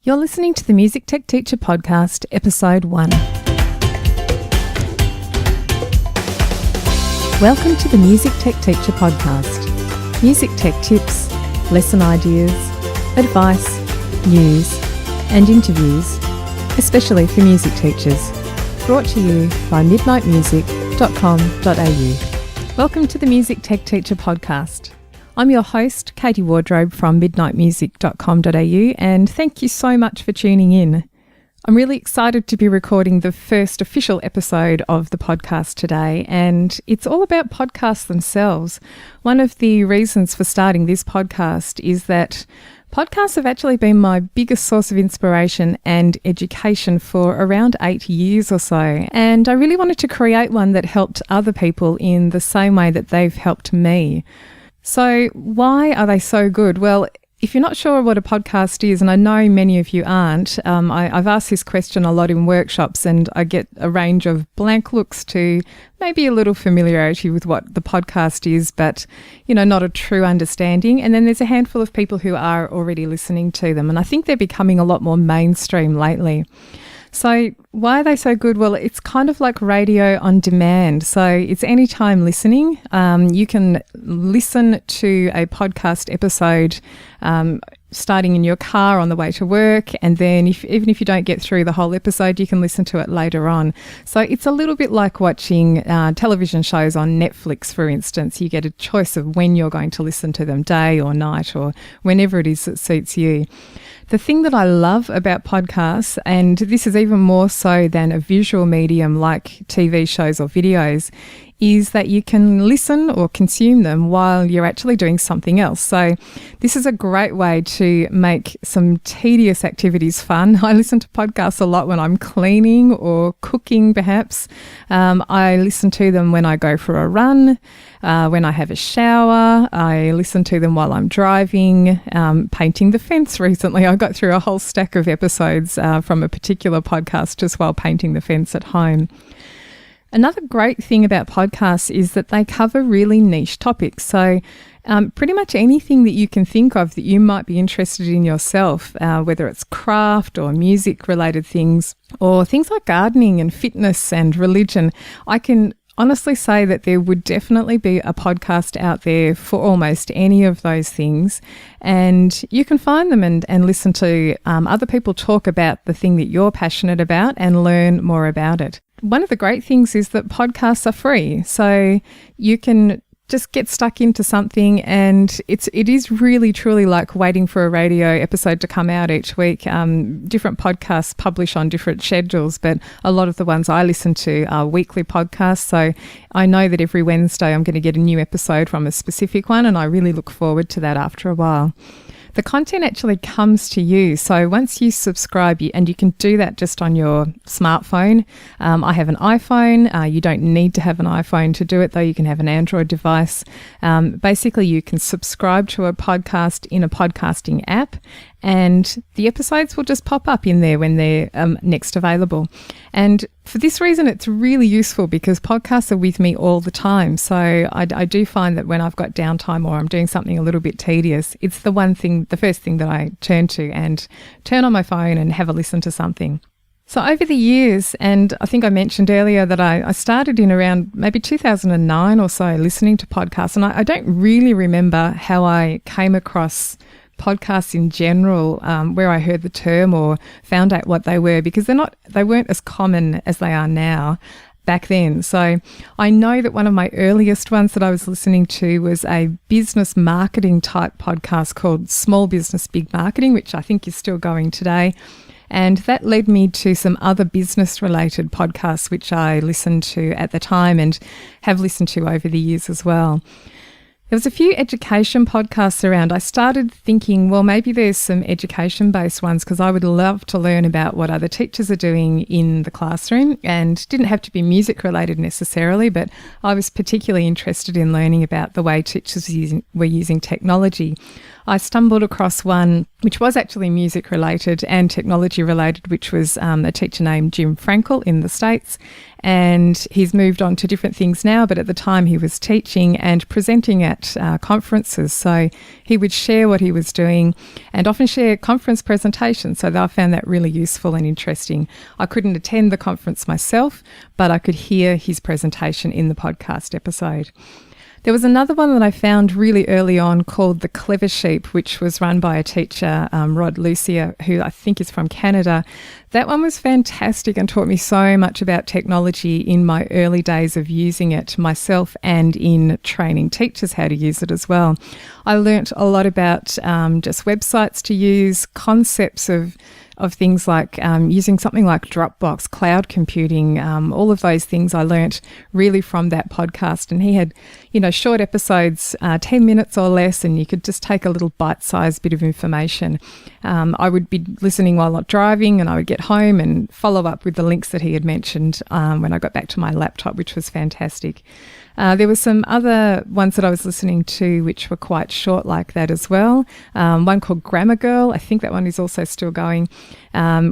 You're listening to the Music Tech Teacher Podcast, Episode 1. Welcome to the Music Tech Teacher Podcast. Music tech tips, lesson ideas, advice, news, and interviews, especially for music teachers. Brought to you by midnightmusic.com.au. Welcome to the Music Tech Teacher Podcast. I'm your host, Katie Wardrobe from midnightmusic.com.au, and thank you so much for tuning in. I'm really excited to be recording the first official episode of the podcast today, and it's all about podcasts themselves. One of the reasons for starting this podcast is that podcasts have actually been my biggest source of inspiration and education for around 8 years or so, and I really wanted to create one that helped other people in the same way that they've helped me. So why are they so good? Well, if you're not sure what a podcast is, and I know many of you aren't, I've asked this question a lot in workshops, and I get a range of blank looks to maybe a little familiarity with what the podcast is, but, not a true understanding. And then there's a handful of people who are already listening to them, and I think they're becoming a lot more mainstream lately. So why are they so good? Well, it's kind of like radio on demand. So it's anytime listening. You can listen to a podcast episode starting in your car on the way to work, and then even if you don't get through the whole episode, you can listen to it later on. So it's a little bit like watching television shows on Netflix, for instance. You get a choice of when you're going to listen to them, day or night, or whenever it is that suits you. The thing that I love about podcasts, and this is even more so than a visual medium like TV shows or videos, is that you can listen or consume them while you're actually doing something else. So this is a great way to make some tedious activities fun. I listen to podcasts a lot when I'm cleaning or cooking, perhaps. I listen to them when I go for a run, when I have a shower. I listen to them while I'm driving, painting the fence recently. I got through a whole stack of episodes from a particular podcast just while painting the fence at home. Another great thing about podcasts is that they cover really niche topics. So pretty much anything that you can think of that you might be interested in yourself, whether it's craft or music related things, or things like gardening and fitness and religion, I can honestly say that there would definitely be a podcast out there for almost any of those things, and you can find them and listen to other people talk about the thing that you're passionate about and learn more about it. One of the great things is that podcasts are free, so you can just get stuck into something, and it is really truly like waiting for a radio episode to come out each week. Different podcasts publish on different schedules, but a lot of the ones I listen to are weekly podcasts, so I know that every Wednesday I'm going to get a new episode from a specific one, and I really look forward to that after a while. The content actually comes to you. So once you subscribe, and you can do that just on your smartphone. I have an iPhone. You don't need to have an iPhone to do it, though. You can have an Android device. Basically, you can subscribe to a podcast in a podcasting app, and the episodes will just pop up in there when they're next available. And for this reason, it's really useful because podcasts are with me all the time. So I do find that when I've got downtime or I'm doing something a little bit tedious, it's the first thing that I turn to and turn on my phone and have a listen to something. So over the years, and I think I mentioned earlier that I started in around maybe 2009 or so listening to podcasts, and I don't really remember how I came across podcasts in general, where I heard the term or found out what they were, because they weren't as common as they are now back then. So I know that one of my earliest ones that I was listening to was a business marketing type podcast called Small Business Big Marketing, which I think is still going today. And that led me to some other business related podcasts, which I listened to at the time and have listened to over the years as well. There was a few education podcasts around. I started thinking, well, maybe there's some education-based ones, because I would love to learn about what other teachers are doing in the classroom, and didn't have to be music related necessarily, but I was particularly interested in learning about the way teachers were using technology. I stumbled across one which was actually music related and technology related, which was a teacher named Jim Frankel in the States. And he's moved on to different things now, but at the time he was teaching and presenting at conferences. So he would share what he was doing and often share conference presentations. So I found that really useful and interesting. I couldn't attend the conference myself, but I could hear his presentation in the podcast episode. There was another one that I found really early on called The Clever Sheep, which was run by a teacher, Rod Lucia, who I think is from Canada. That one was fantastic and taught me so much about technology in my early days of using it myself and in training teachers how to use it as well. I learnt a lot about just websites to use, concepts of things like using something like Dropbox, cloud computing, all of those things I learnt really from that podcast. And he had, short episodes, 10 minutes or less, and you could just take a little bite-sized bit of information. I would be listening while not driving, and I would get home and follow up with the links that he had mentioned when I got back to my laptop, which was fantastic. There were some other ones that I was listening to which were quite short like that as well. One called Grammar Girl, I think that one is also still going,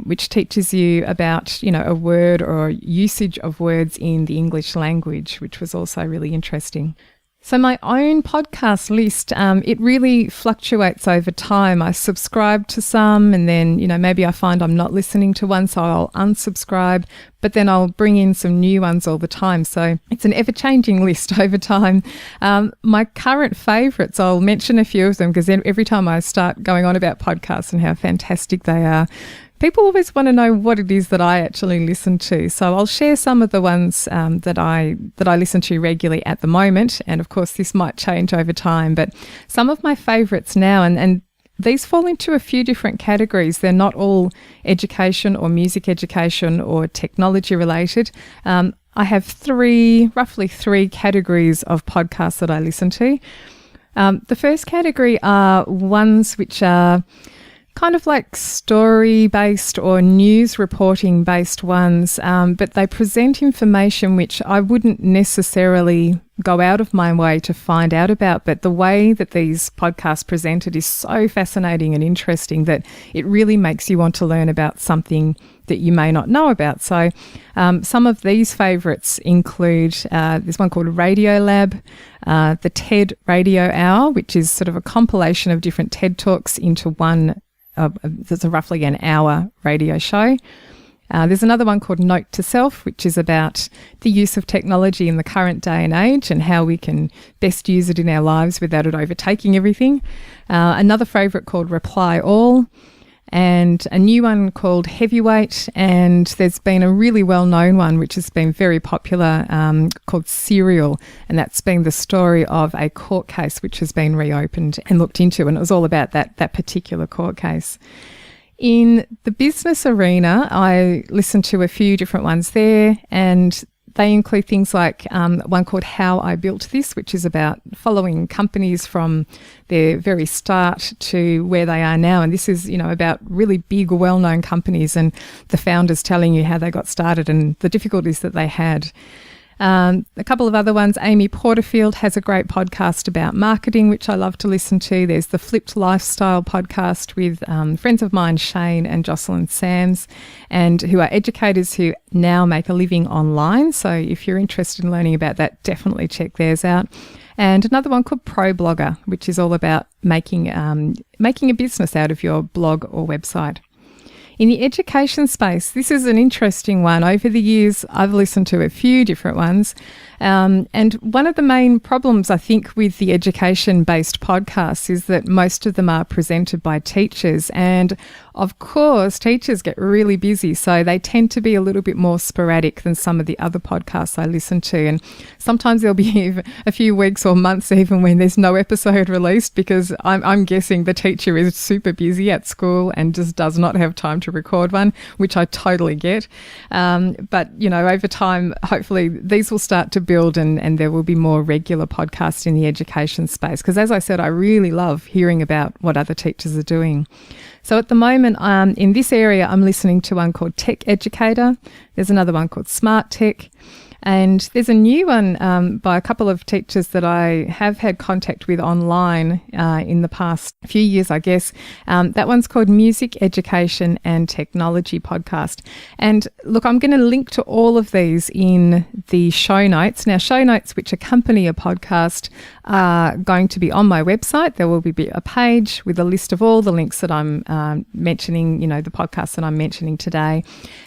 which teaches you about, a word or usage of words in the English language, which was also really interesting. So my own podcast list, it really fluctuates over time. I subscribe to some and then, maybe I find I'm not listening to one, so I'll unsubscribe, but then I'll bring in some new ones all the time. So it's an ever-changing list over time. My current favourites, I'll mention a few of them because every time I start going on about podcasts and how fantastic they are, people always want to know what it is that I actually listen to. So I'll share some of the ones that I listen to regularly at the moment. And of course, this might change over time. But some of my favourites now, and these fall into a few different categories. They're not all education or music education or technology related. I have roughly three categories of podcasts that I listen to. The first category are ones which are kind of like story-based or news reporting-based ones, but they present information which I wouldn't necessarily go out of my way to find out about, but the way that these podcasts presented is so fascinating and interesting that it really makes you want to learn about something that you may not know about. So some of these favourites include there's one called Radio Lab, the TED Radio Hour, which is sort of a compilation of different TED Talks into one. There's roughly an hour radio show. There's another one called Note to Self, which is about the use of technology in the current day and age and how we can best use it in our lives without it overtaking everything. Another favourite called Reply All, and a new one called Heavyweight, and there's been a really well-known one which has been very popular called Serial, and that's been the story of a court case which has been reopened and looked into, and it was all about that particular court case. In the business arena, I listen to a few different ones there, and they include things like one called How I Built This, which is about following companies from their very start to where they are now. And this is, about really big, well-known companies and the founders telling you how they got started and the difficulties that they had. A couple of other ones. Amy Porterfield has a great podcast about marketing, which I love to listen to. There's the Flipped Lifestyle podcast with friends of mine, Shane and Jocelyn Sams, and who are educators who now make a living online. So if you're interested in learning about that, definitely check theirs out. And another one called Pro Blogger, which is all about making a business out of your blog or website. In the education space, this is an interesting one. Over the years, I've listened to a few different ones. And one of the main problems, I think, with the education-based podcasts is that most of them are presented by teachers. And of course, teachers get really busy, so they tend to be a little bit more sporadic than some of the other podcasts I listen to. And sometimes there'll be a few weeks or months even when there's no episode released, because I'm guessing the teacher is super busy at school and just does not have time to record one, which I totally get. But, over time, hopefully these will start to build and there will be more regular podcasts in the education space. Because as I said, I really love hearing about what other teachers are doing. So at the moment, in this area, I'm listening to one called Tech Educator. There's another one called Smart Tech. And there's a new one by a couple of teachers that I have had contact with online in the past few years, I guess. That one's called Music, Education and Technology Podcast. And look, I'm going to link to all of these in the show notes. Now, show notes which accompany a podcast are going to be on my website. There will be a page with a list of all the links that I'm mentioning, the podcasts that I'm mentioning today,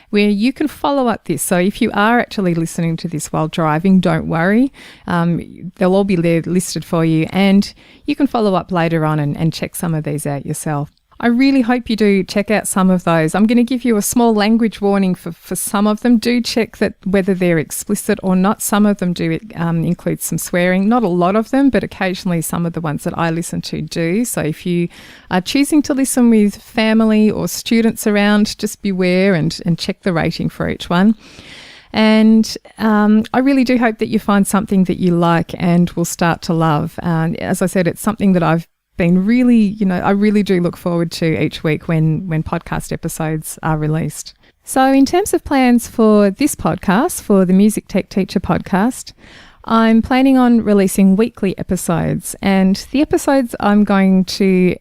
where you can follow up this. So if you are actually listening to this while driving, don't worry. They'll all be there listed for you, and you can follow up later on and check some of these out yourself. I really hope you do check out some of those. I'm going to give you a small language warning for some of them. Do check that whether they're explicit or not. Some of them do include some swearing. Not a lot of them, but occasionally some of the ones that I listen to do. So if you are choosing to listen with family or students around, just beware and check the rating for each one. And I really do hope that you find something that you like and will start to love. As I said, it's something that I've been really, I really do look forward to each week when podcast episodes are released. So in terms of plans for this podcast, for the Music Tech Teacher podcast, I'm planning on releasing weekly episodes, and the episodes I'm going to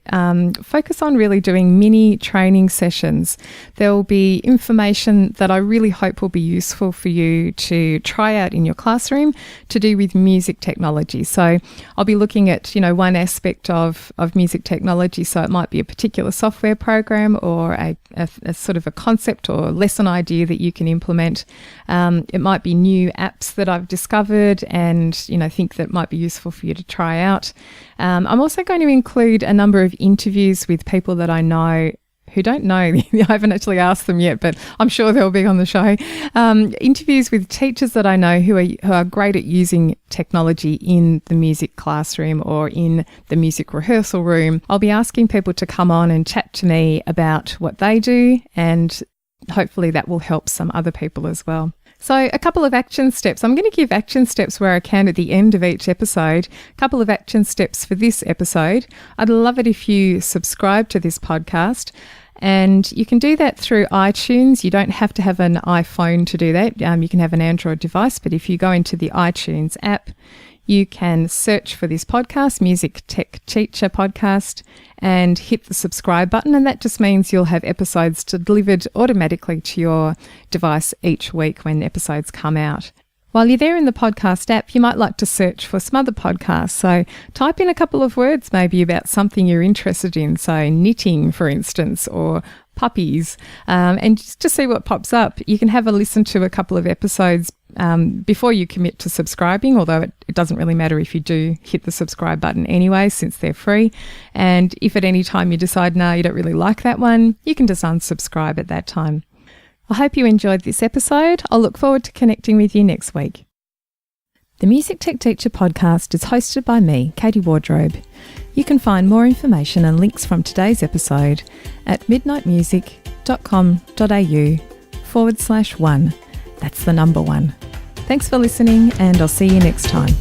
focus on really doing mini training sessions. There will be information that I really hope will be useful for you to try out in your classroom to do with music technology. So I'll be looking at, one aspect of music technology. So it might be a particular software program or a sort of a concept or lesson idea that you can implement. It might be new apps that I've discovered and think that might be useful for you to try out. I'm also going to include a number of interviews with people that I know who don't know. I haven't actually asked them yet, but I'm sure they'll be on the show. Interviews with teachers that I know who are great at using technology in the music classroom or in the music rehearsal room. I'll be asking people to come on and chat to me about what they do, and hopefully that will help some other people as well. So a couple of action steps. I'm going to give action steps where I can at the end of each episode. A couple of action steps for this episode. I'd love it if you subscribe to this podcast. And you can do that through iTunes. You don't have to have an iPhone to do that. You can have an Android device. But if you go into the iTunes app, you can search for this podcast, Music Tech Teacher Podcast, and hit the subscribe button. And that just means you'll have episodes delivered automatically to your device each week when episodes come out. While you're there in the podcast app, you might like to search for some other podcasts. So type in a couple of words maybe about something you're interested in. So knitting, for instance, or puppies, and just to see what pops up. You can have a listen to a couple of episodes before you commit to subscribing, although it doesn't really matter if you do hit the subscribe button anyway, since they're free. And if at any time you decide, no, you don't really like that one, you can just unsubscribe at that time. I hope you enjoyed this episode. I'll look forward to connecting with you next week. The Music Tech Teacher podcast is hosted by me, Katie Wardrobe. You can find more information and links from today's episode at midnightmusic.com.au/1. That's the number 1. Thanks for listening, and I'll see you next time.